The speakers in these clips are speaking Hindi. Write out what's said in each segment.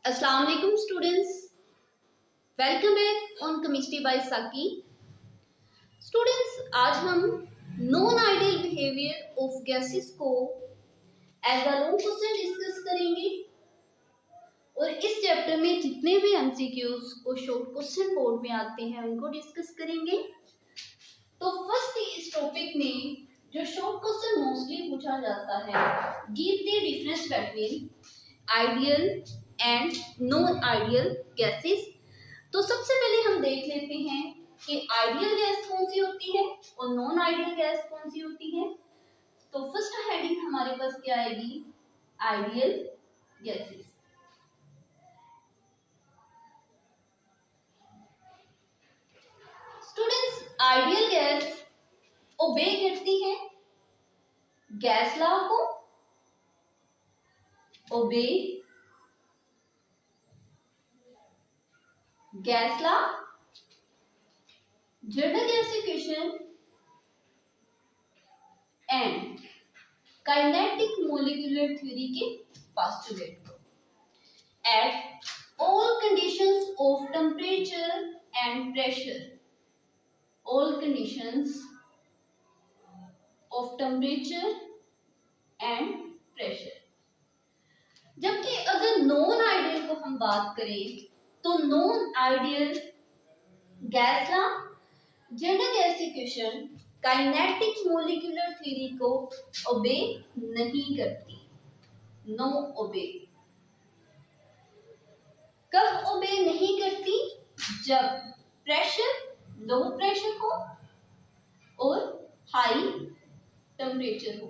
अस्सलाम वालेकुम students, welcome back on chemistry by Saqi. Students, आज हम non ideal behaviour of gases को as a long question discuss करेंगे और इस चैप्टर में जितने भी एमसीक्यूज और शॉर्ट क्वेश्चन बोर्ड में आते हैं उनको डिस्कस करेंगे। तो फर्स्ट इस टॉपिक में जो शॉर्ट क्वेश्चन मोस्टली पूछा जाता है, give the difference between ideal and non ideal gases. तो सबसे पहले हम देख लेते हैं कि आइडियल गैस कौन सी होती है और नॉन आइडियल गैस कौन सी होती है। तो फर्स्ट हेडिंग हमारे पास क्या आएगी? Ideal gases. Students, ideal gas obey करती है गैस लॉ को, obey gas law, general gasification and kinetic molecular theory के पोस्टुलेट को। At all conditions of temperature and pressure, all conditions of temperature and pressure. जबकि अगर नॉन आइडियल को हम बात करें तो non ideal gas law, general gasification, kinetic molecular theory को ओबे नहीं करती, नो ओबे। कब ओबे नहीं करती? जब प्रेशर लो प्रेशर हो और हाई टेम्परेचर हो।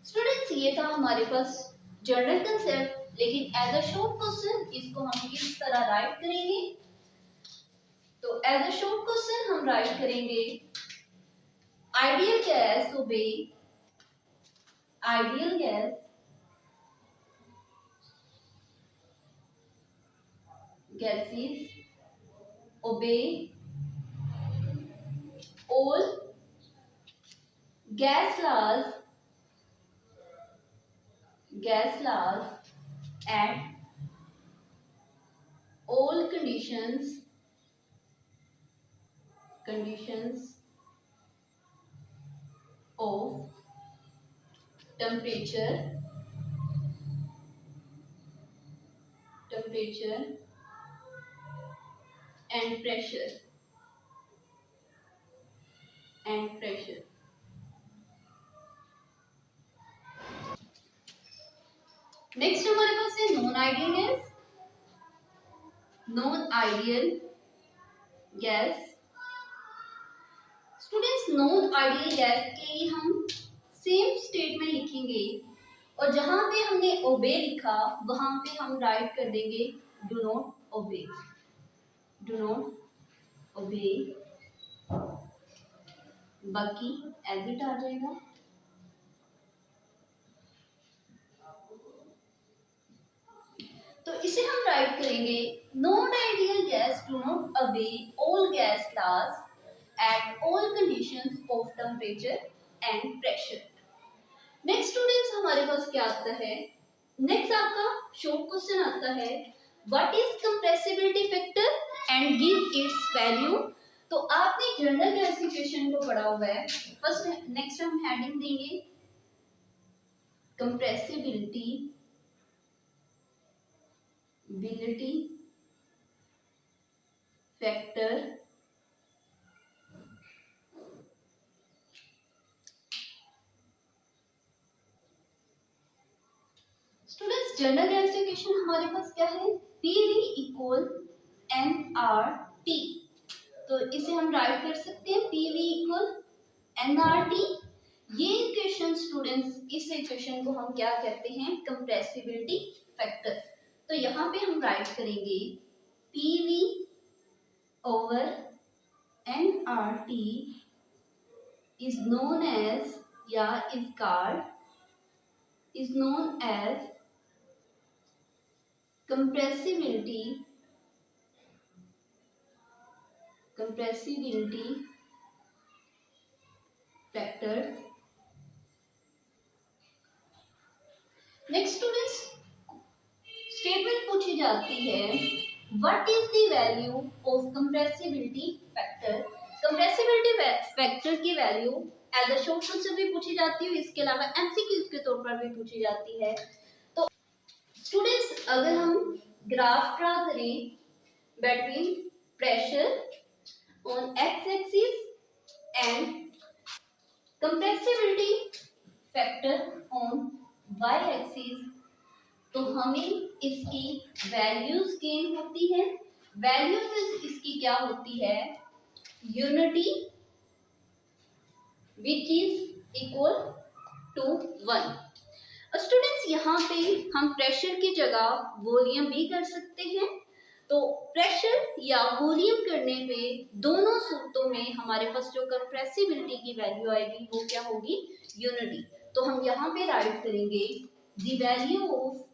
स्टूडेंट्स, ये था हमारे पास जनरल कंसेप्ट, लेकिन एज अ शॉर्ट क्वेश्चन इसको हम किस तरह राइट करेंगे? तो एज अ शॉर्ट क्वेश्चन हम राइट करेंगे आइडियल गैस ओबे, ideal gas gases obey all gas laws and all conditions of temperature and pressure next हमारे पास है non ideal gas. Non ideal gas, students, non ideal gas के लिए हम सेम स्टेटमेंट लिखेंगे और जहां पे हमने ओबे लिखा वहां पे हम राइट कर देंगे डू नॉट ओबे, डू नॉट ओबे, बाकी एज इट आ जाएगा। तो इसे हम राइट करेंगे non ideal gas do not obey all gas laws at all conditions of temperature and pressure. Next students, हमारे पास क्या आता है? नेक्स्ट आपका शॉर्ट क्वेश्चन आता है, what is compressibility factor and give its value. तो आपने जनरल गैसिफिकेशन को पढ़ा हुआ है। फर्स्ट नेक्स्ट हम हेडिंग देंगे compressibility factor students, general gasification हमारे पास क्या है? PV equal nRT। तो इसे हम राइट कर सकते हैं PV इक्वल nRT। ये इक्वेशन स्टूडेंट्स, इस इक्वेशन को हम क्या कहते हैं? Compressibility factor. तो यहाँ पे हम राइट करेंगे PV over nRT is known as या is known as compressibility factors next students, statement पूछी जाती है what is the value of compressibility factor. Compressibility factor की value as a short question भी पूछी जाती है, इसके अलावा एमसीक्यूज के तौर पर भी पूछी जाती है। तो स्टूडेंट्स, अगर हम ग्राफ ड्रा करें between pressure on X axis and compressibility factor on Y axis, तो हमें इसकी वैल्यूज गेन होती है। वैल्यूज इसकी क्या होती है, unity which is equal to 1। Students, यहाँ पे हम प्रेशर की जगह वॉल्यूम भी कर सकते हैं। तो प्रेशर या वॉल्यूम करने पे दोनों सूत्रों में हमारे पास जो कंप्रेसिबिलिटी की वैल्यू आएगी वो क्या होगी, यूनिटी। तो हम यहाँ पे राइट करेंगे the value of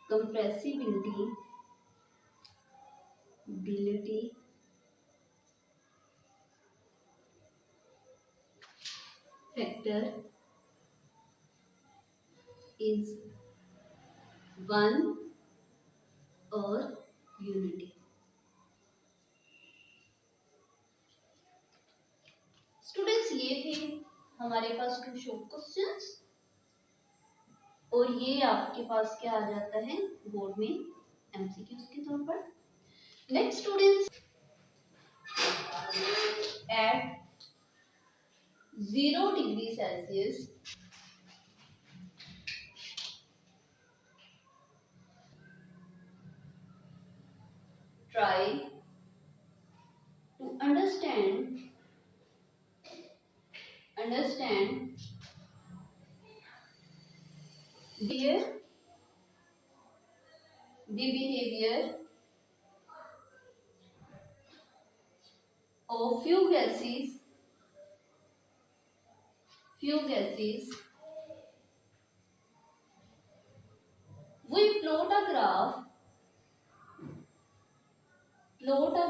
compressibility factor is 1 और यूनिटी। स्टूडेंट्स, ये थे हमारे पास टू शॉर्ट क्वेश्चंस, और ये आपके पास क्या आ जाता है बोर्ड में एमसीक्यूज के तौर पर। Next students, at 0 degree Celsius try to understand the behavior of few gases we plot a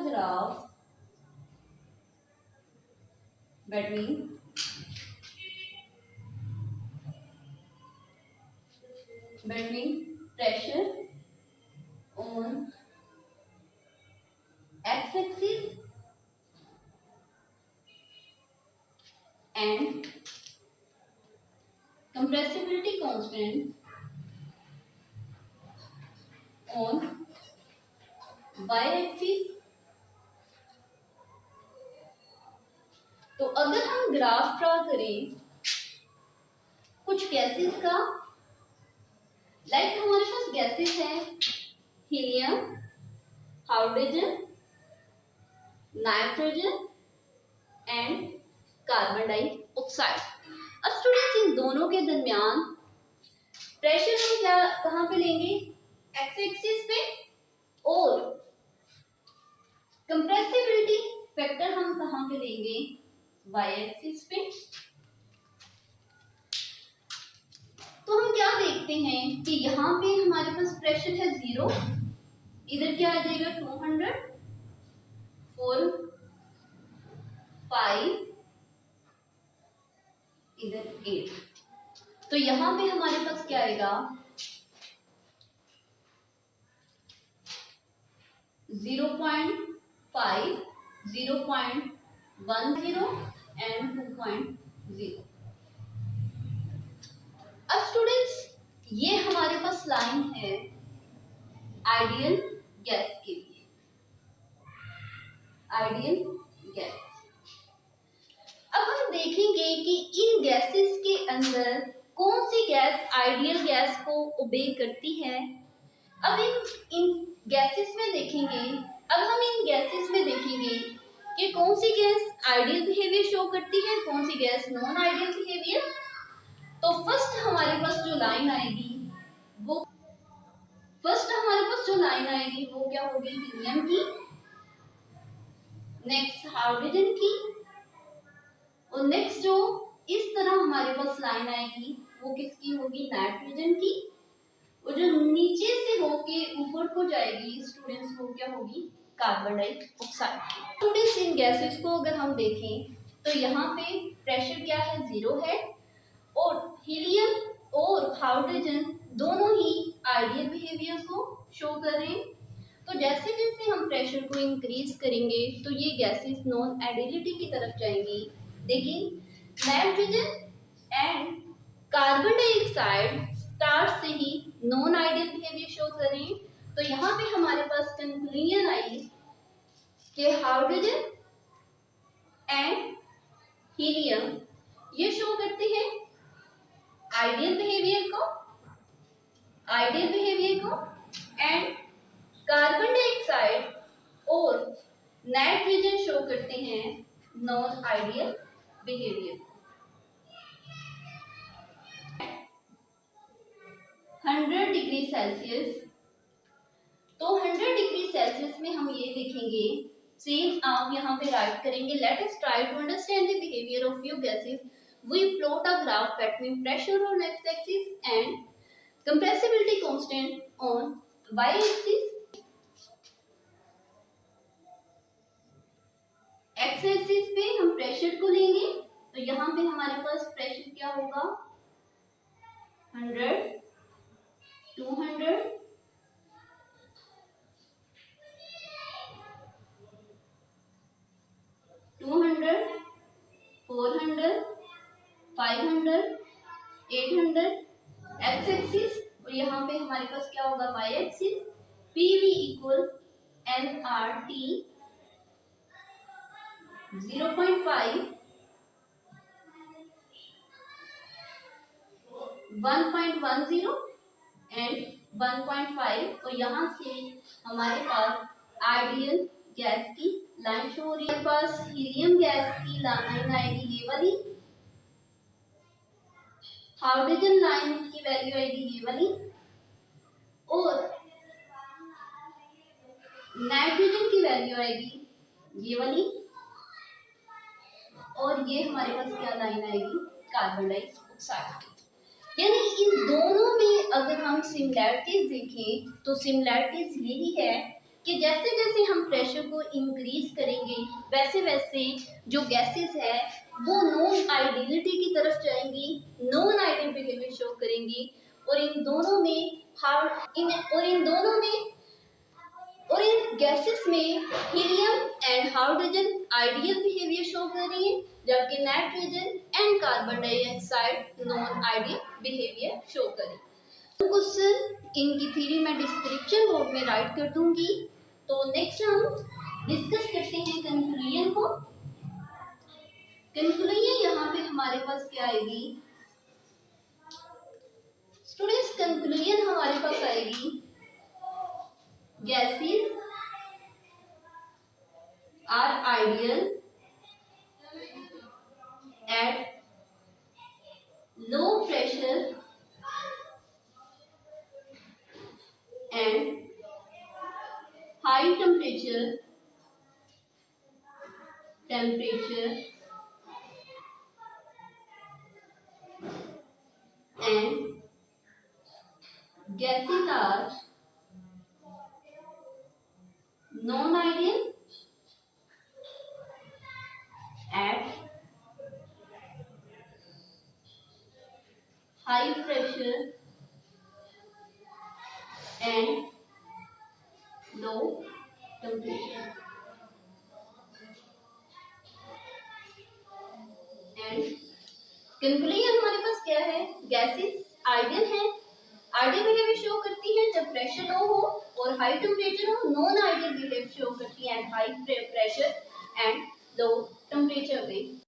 graph between pressure on x-axis and compressibility constant on y-axis। तो अगर हम ग्राफ ड्रा करें कुछ गैसेस का, लाइक हमारे पास गैसेस है helium, hydrogen, nitrogen and carbon dioxide. अब स्टूडेंट्स, इन दोनों के दरमियान प्रेशर हम क्या कहाँ पे लेंगे, एक्स एक्सिस पे, और कंप्रेसिबिलिटी फैक्टर हम कहाँ पे लेंगे, वाई एक्सिस पे। तो हम क्या देखते हैं कि यहाँ पे हमारे पास प्रेशर है 0, इधर क्या आ जाएगा 200, 4, 5, इधर 8। तो यहाँ पे हमारे पास क्या आएगा 0.5, 0.10 एंड 2.0। अब स्टूडेंट्स, ये हमारे पास लाइन है आइडियल गैस के लिए, आइडियल गैस। अब हम देखेंगे कि इन गैसेस के अंदर कौन सी गैस आइडियल गैस को ओबे करती है। अब इन गैसेस में देखेंगे, अब हम इन गैसेस में देखेंगे कि कौन सी गैस आइडियल बिहेवियर शो करती है, कौन सी गैस नॉन आइडियल बिहेवियर। तो फर्स्ट हमारे पास जो लाइन आएगी वो क्या होगी, हीलियम की, नेक्स्ट हाइड्रोजन की, और नेक्स्ट जो इस तरह हमारे पास लाइन आएगी वो किसकी होगी, नाइट्रोजन की, और जो नीचे से होके ऊपर को जाएगी स्टूडेंट्स वो क्या होगी, कार्बन डाइऑक्साइड। स्टूडेंट्स, इन गैसेस को अगर हम देखें तो यहाँ पे प्रेशर क्या है, 0 है। और हीलियम और हाइड्रोजन दोनों ही आइडियल बिहेवियर को शो कर रहे हैं। तो जैसे जैसे हम प्रेशर को इंक्रीज करेंगे तो ये गैसेस नॉन आइडियलिटी की तरफ जाएंगी। देखिए, nitrogen and carbon dioxide start से ही नॉन आइडियल बिहेवियर शो कर रहे हैं। तो यहाँ पे हमारे पास कंक्लूजन आई कि हाइड्रोजन एंड हीलियम ये शो करते हैं आइडियल बिहेवियर को एंड कार्बन डाइऑक्साइड और नाइट्रोजन शो करते हैं non ideal behaviour. 100 degree Celsius, तो 100 डिग्री सेल्सियस में हम ये देखेंगे, सेम आप यहाँ पे राइट करेंगे, let us try to understand the behaviour of few gases. We plot a graph between pressure on x-axis and compressibility constant on y-axis। X axis पे हम प्रेशर को लेंगे, तो यहाँ पे हमारे पास प्रेशर क्या होगा, 100, 200, 400, 500, 800 एक्स एक्सिस। और यहाँ पे हमारे पास क्या होगा, Y axis. PV equal nRT 0.5, 1.10 and 1.5। और यहाँ से हमारे पास आइडियल गैस की लाइन शो हो रही है। पास हीलियम गैस की लाइन आएगी ये वाली, हाइड्रोजन लाइन की वैल्यू आएगी ये वाली, और नाइट्रोजन की वैल्यू आएगी ये वाली, और ये हमारे पास क्या लाइन आएगी, कार्बन डाइऑक्साइड। यानी इन दोनों में अगर हम सिमिलैरिटीज देखें तो सिमिलैरिटीज यही है कि जैसे जैसे हम प्रेशर को इंक्रीज करेंगे वैसे वैसे जो गैसेस है वो नॉन आइडियलिटी की तरफ जाएंगी, नॉन आइडियल बिहेवियर शो करेंगी। और इन गैसेस में helium and hydrogen ideal behaviour show कर रही है, जबकि nitrogen and carbon dioxide non ideal behaviour show करें। क्वेश्चन इनकी थ्योरी मैं डिस्क्रिप्शन बोर्ड में राइट कर दूंगी। तो नेक्स्ट हम डिस्कस करते हैं कंक्लूजन को। कंक्लूजन यहाँ पे हमारे पास क्या आएगी स्टूडेंट्स, कंक्लूजन हमारे पास आएगी gases are ideal at low pressure and high temperature and gases are non-ideal at high pressure and low temperature। And conclusion हमारे पास क्या है, गैसेस आइडियल है, आइडियल बिहेवियर शो करती है जब प्रेशर लो हो और हाई टेम्परेचर हो, नॉन आइडियल बिहेवियर शो करती है and high pressure and low temperature में।